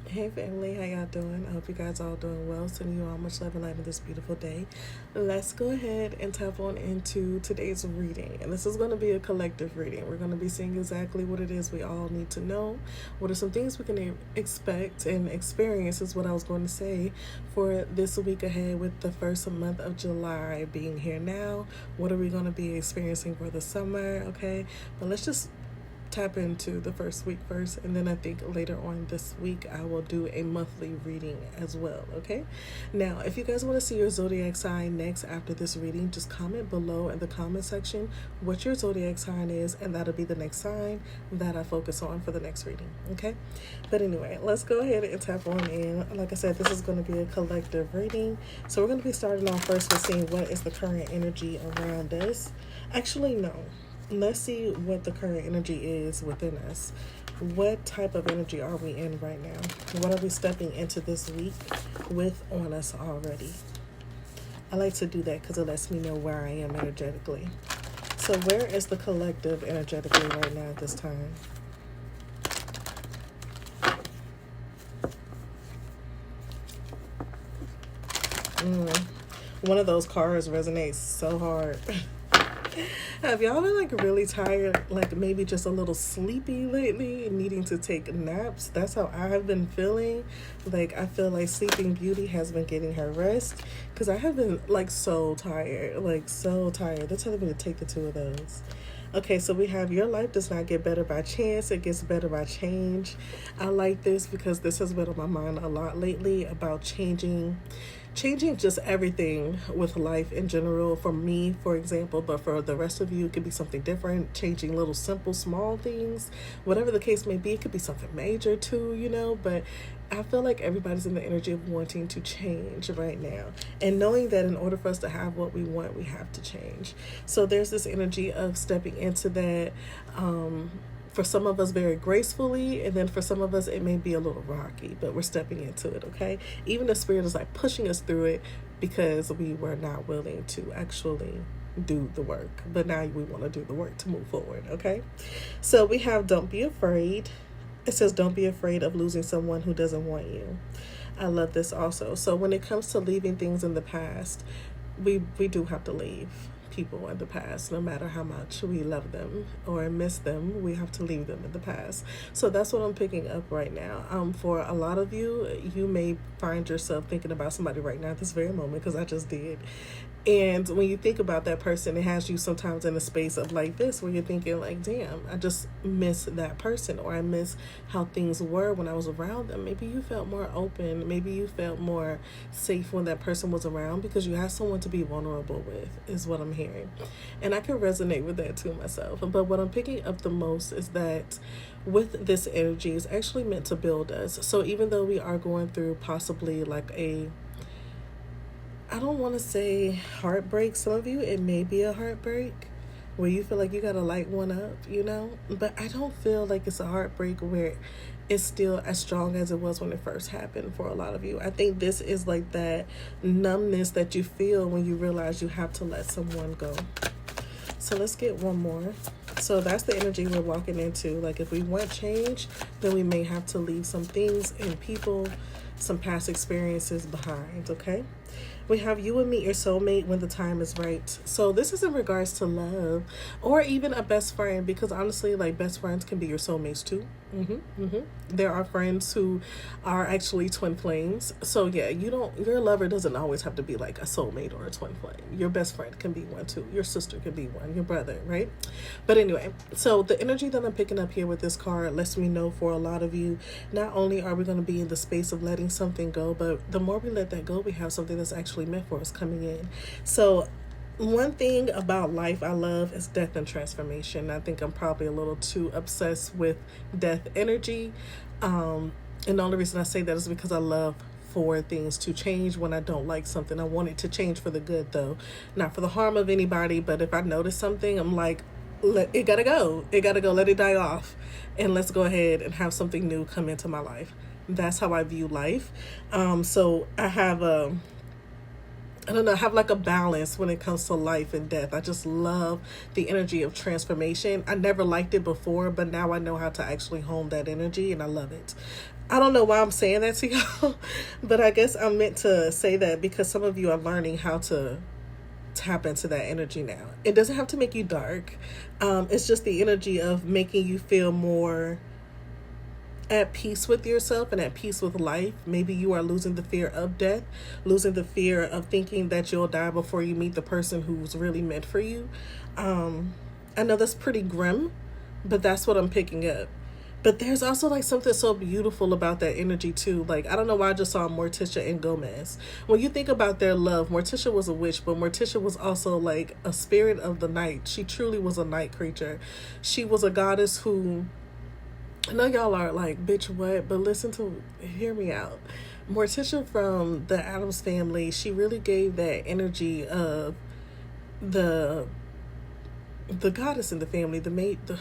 Hey family, how y'all doing? I hope you guys all doing well. Sending you all much love and light in this beautiful day. Let's go ahead and tap on into today's reading. And this is going to be a collective reading. We're going to be seeing exactly what it is we all need to know. What are some things we can expect and experience is what I was going to say for this week ahead with the first month of July being here now. What are we going to be experiencing for the summer? Okay. But let's just tap into the first week first, and then I think later on this week I will do a monthly reading as well. Okay, now if you guys want to see your zodiac sign next after this reading, just comment below in the comment section what your zodiac sign is, and that'll be the next sign that I focus on for the next reading. Okay, but anyway, let's go ahead and tap on in. Like I said, this is going to be a collective reading, so we're going to be starting off first with seeing what is the current energy around us. Actually, no, let's see what the current energy is within us. What type of energy are we in right now? What are we stepping into this week with on us already? I like to do that because it lets me know where I am energetically. So where is the collective energetically right now at this time? One of those cards resonates so hard. Have y'all been like really tired, like maybe just a little sleepy lately, needing to take naps? That's how I've been feeling. Like I feel like Sleeping Beauty has been getting her rest because I have been like so tired, like so tired. They're telling me to take the two of those. Okay, so we have your life does not get better by chance, it gets better by change. I like this because this has been on my mind a lot lately about changing just everything with life in general. For me, for example, but for the rest of you, it could be something different. Changing little simple small things, whatever the case may be. It could be something major too, but I feel like everybody's in the energy of wanting to change right now, and knowing that in order for us to have what we want, we have to change. So there's this energy of stepping into that, for some of us very gracefully, and then for some of us it may be a little rocky, but we're stepping into it. Okay, even the spirit is like pushing us through it because we were not willing to actually do the work, but now we want to do the work to move forward. Okay, so we have don't be afraid. It says don't be afraid of losing someone who doesn't want you. I love this also. So when it comes to leaving things in the past, we do have to leave people in the past. No matter how much we love them or miss them, we have to leave them in the past. So that's what I'm picking up right now. For a lot of you, you may find yourself thinking about somebody right now at this very moment, because I just did. And when you think about that person, it has you sometimes in a space of like this, where you're thinking like, damn, I just miss that person, or I miss how things were when I was around them. Maybe you felt more open. Maybe you felt more safe when that person was around because you had someone to be vulnerable with, is what I'm hearing. And I can resonate with that too myself. But what I'm picking up the most is that with this energy is actually meant to build us. So even though we are going through possibly like I don't want to say heartbreak. Some of you, it may be a heartbreak where you feel like you got to light one up, but I don't feel like it's a heartbreak where it's still as strong as it was when it first happened for a lot of you. I think this is like that numbness that you feel when you realize you have to let someone go. So let's get one more. So that's the energy we're walking into. Like if we want change, then we may have to leave some things and people, some past experiences behind, okay? We have you will meet your soulmate when the time is right. So this is in regards to love or even a best friend, because honestly, like best friends can be your soulmates too. There are friends who are actually twin flames. So yeah, your lover doesn't always have to be like a soulmate or a twin flame. Your best friend can be one too. Your sister can be one, your brother, right? But anyway, so the energy that I'm picking up here with this card lets me know for a lot of you, not only are we going to be in the space of letting something go, but the more we let that go, we have something that's actually meant for us coming in. So one thing about life I love is death and transformation. I think I'm probably a little too obsessed with death energy. And the only reason I say that is because I love for things to change when I don't like something. I want it to change for the good, though, not for the harm of anybody. But if I notice something, I'm like, it gotta go. It gotta go. Let it die off. And let's go ahead and have something new come into my life. That's how I view life. So I have I don't know, have like a balance when it comes to life and death. I just love the energy of transformation. I never liked it before, but now I know how to actually hone that energy and I love it. I don't know why I'm saying that to y'all, but I guess I'm meant to say that because some of you are learning how to tap into that energy now. It doesn't have to make you dark. It's just the energy of making you feel more at peace with yourself and at peace with life. Maybe you are losing the fear of death, losing the fear of thinking that you'll die before you meet the person who's really meant for you. I know that's pretty grim, but that's what I'm picking up. But there's also like something so beautiful about that energy too. Like, I don't know why I just saw Morticia and Gomez. When you think about their love, Morticia was a witch, but Morticia was also like a spirit of the night. She truly was a night creature. She was a goddess who, I know y'all are like, bitch, what? But hear me out. Morticia from the Addams Family, she really gave that energy of the goddess in the family,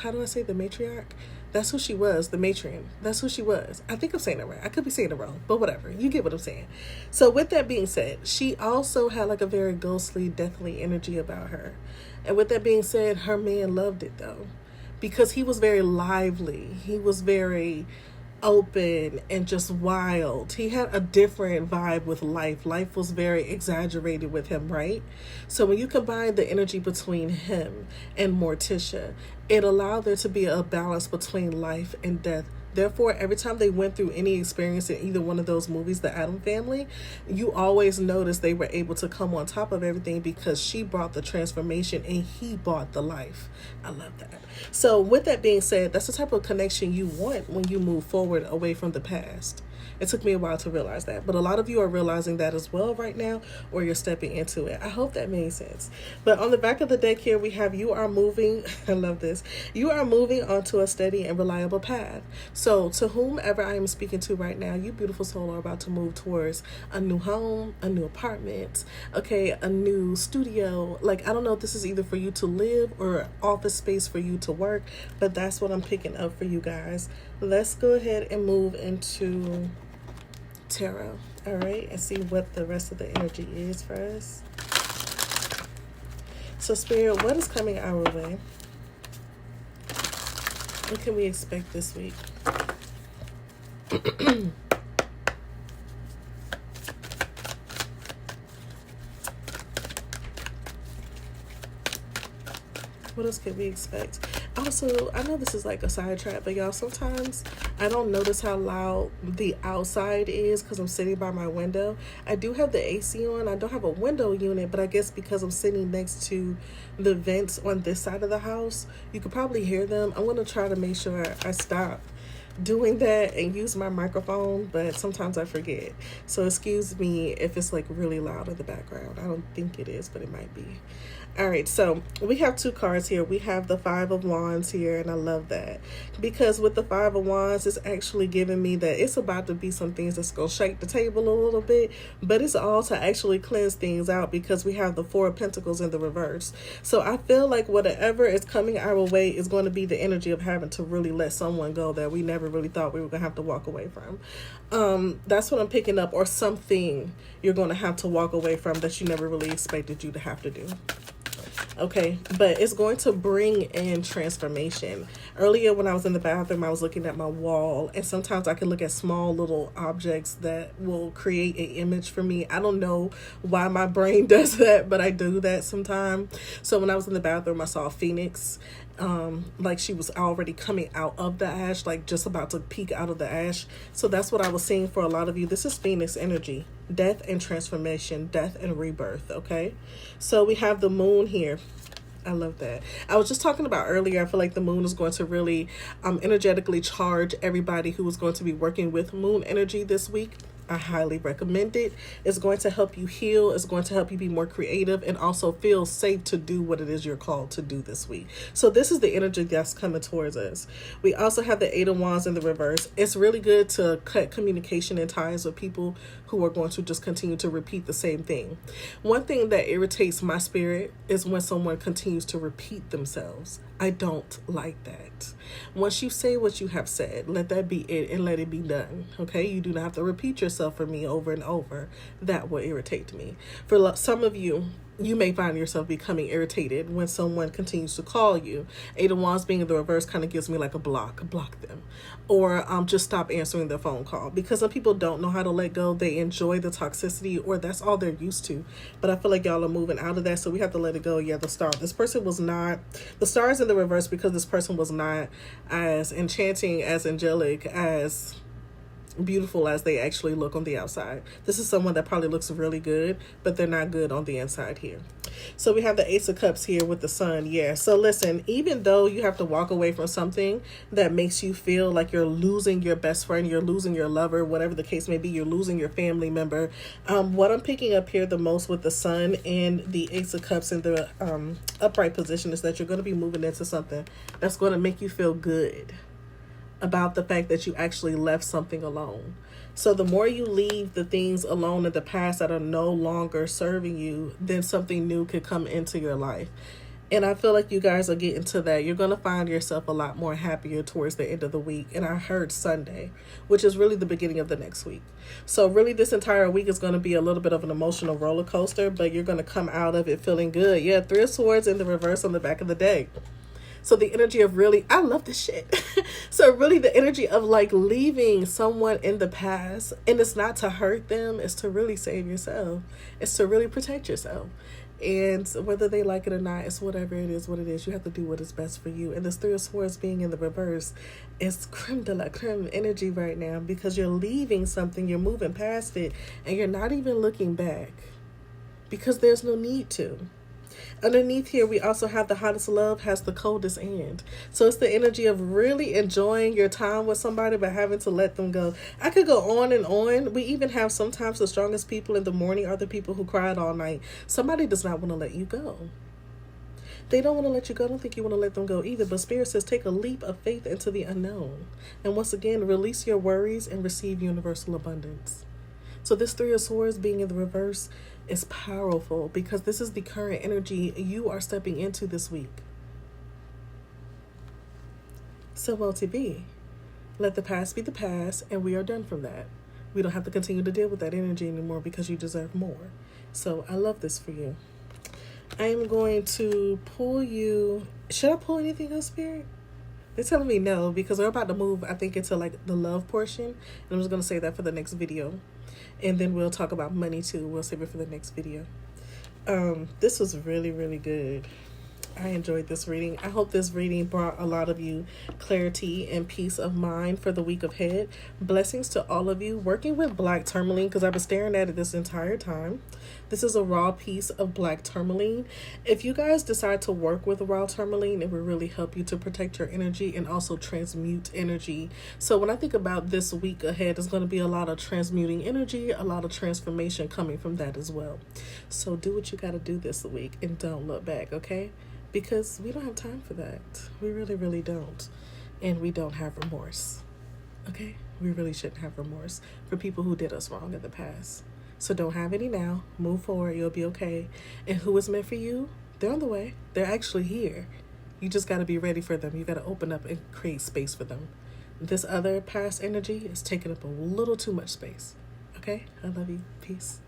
how do I say, the matriarch? That's who she was, the matron. That's who she was. I think I'm saying it right. I could be saying it wrong, but whatever. You get what I'm saying. So with that being said, she also had like a very ghostly, deathly energy about her. And with that being said, her man loved it though, because he was very lively. He was very open and just wild. He had a different vibe with life. Life was very exaggerated with him, right? So when you combine the energy between him and Morticia, it allowed there to be a balance between life and death. Therefore, every time they went through any experience in either one of those movies, the Addams Family, you always notice they were able to come on top of everything because she brought the transformation and he brought the life. I love that. So with that being said, that's the type of connection you want when you move forward away from the past. It took me a while to realize that, but a lot of you are realizing that as well right now, or you're stepping into it. I hope that made sense. But on the back of the deck here, we have you are moving. I love this. You are moving onto a steady and reliable path. So to whomever I am speaking to right now, you beautiful soul are about to move towards a new home, a new apartment, okay, a new studio. Like, I don't know if this is either for you to live or office space for you to work, but that's what I'm picking up for you guys. Let's go ahead and move into tarot, all right, and see what the rest of the energy is for us. So Spirit, what is coming our way? What can we expect this week? What else can we expect? Also, I know this is like a sidetrack, but y'all, sometimes I don't notice how loud the outside is because I'm sitting by my window. I do have the AC on. I don't have a window unit, but I guess because I'm sitting next to the vents on this side of the house, you could probably hear them. I'm going to try to make sure I stop doing that and use my microphone, but sometimes I forget. So excuse me if it's like really loud in the background. I don't think it is, but it might be. All right, so we have two cards here. We have the Five of Wands here, and I love that because with the Five of Wands, it's actually giving me that it's about to be some things that's going to shake the table a little bit, but it's all to actually cleanse things out because we have the Four of Pentacles in the reverse. So I feel like whatever is coming our way is going to be the energy of having to really let someone go that we never really thought we were going to have to walk away from. That's what I'm picking up, or something you're going to have to walk away from that you never really expected you to have to do. Okay, but it's going to bring in transformation. Earlier when I was in the bathroom, I was looking at my wall, and sometimes I can look at small little objects that will create an image for me. I don't know why my brain does that, but I do that sometimes. So when I was in the bathroom, I saw a phoenix, like she was already coming out of the ash, like just about to peek out of the ash. So that's what I was seeing for a lot of you. This is Phoenix energy, death and transformation, death and rebirth. Okay, so we have the moon here. I love that. I was just talking about earlier, I feel like the moon is going to really energetically charge everybody who is going to be working with moon energy this week. I highly recommend it. It's going to help you heal. It's going to help you be more creative and also feel safe to do what it is you're called to do this week. So this is the energy that's coming towards us. We also have the Eight of Wands in the reverse. It's really good to cut communication and ties with people who are going to just continue to repeat the same thing. One thing that irritates my spirit is when someone continues to repeat themselves. I don't like that. Once you say what you have said, let that be it and let it be done. Okay? You do not have to repeat yourself for me over and over. That will irritate me. For some of you, you may find yourself becoming irritated when someone continues to call you. Eight of Wands being in the reverse kind of gives me like a block them. Or just stop answering the phone call. Because some people don't know how to let go. They enjoy the toxicity, or that's all they're used to. But I feel like y'all are moving out of that, so we have to let it go. Yeah, the star. This person was not, the star is in the reverse because this person was not as enchanting, as angelic, as beautiful as they actually look on the outside. This is someone that probably looks really good, but they're not good on the inside here. So we have the Ace of Cups here with the Sun. Yeah. So listen, even though you have to walk away from something that makes you feel like you're losing your best friend, you're losing your lover, whatever the case may be, you're losing your family member. What I'm picking up here the most with the Sun and the Ace of Cups in the upright position is that you're going to be moving into something that's going to make you feel good about the fact that you actually left something alone. So the more you leave the things alone in the past that are no longer serving you, then something new could come into your life. And I feel like you guys are getting to that. You're going to find yourself a lot more happier towards the end of the week. And I heard Sunday, which is really the beginning of the next week. So really this entire week is going to be a little bit of an emotional roller coaster, but you're going to come out of it feeling good. Yeah, Three of Swords in the reverse on the back of the deck. So the energy of really, I love this shit. So really the energy of like leaving someone in the past, and it's not to hurt them, it's to really save yourself. It's to really protect yourself. And whether they like it or not, it's whatever it is, what it is. You have to do what is best for you. And this Three of Swords being in the reverse is creme de la creme energy right now, because you're leaving something, you're moving past it, and you're not even looking back because there's no need to. Underneath here, we also have the hottest love has the coldest end. So it's the energy of really enjoying your time with somebody, but having to let them go. I could go on and on. We even have sometimes the strongest people in the morning are the people who cried all night. Somebody does not want to let you go. They don't want to let you go. I don't think you want to let them go either. But Spirit says take a leap of faith into the unknown. And once again, release your worries and receive universal abundance. So this Three of Swords being in the reverse is powerful because this is the current energy you are stepping into this week. So LTB, let the past be the past, and we are done from that. We don't have to continue to deal with that energy anymore because you deserve more. So I love this for you. I am going to pull you. Should I pull anything else, Spirit? They're telling me no because we're about to move, I think, into like the love portion. And I'm just going to say that for the next video. And then we'll talk about money too. We'll save it for the next video. This was really, really good. I enjoyed this reading. I hope this reading brought a lot of you clarity and peace of mind for the week ahead. Blessings to all of you working with black tourmaline, because I've been staring at it this entire time. This is a raw piece of black tourmaline. If you guys decide to work with raw tourmaline, it will really help you to protect your energy and also transmute energy. So when I think about this week ahead, there's going to be a lot of transmuting energy, a lot of transformation coming from that as well. So do what you got to do this week and don't look back, okay? Because we don't have time for that. We really, really don't. And we don't have remorse. Okay? We really shouldn't have remorse for people who did us wrong in the past. So don't have any now. Move forward. You'll be okay. And who is meant for you? They're on the way. They're actually here. You just got to be ready for them. You got to open up and create space for them. This other past energy is taking up a little too much space. Okay? I love you. Peace.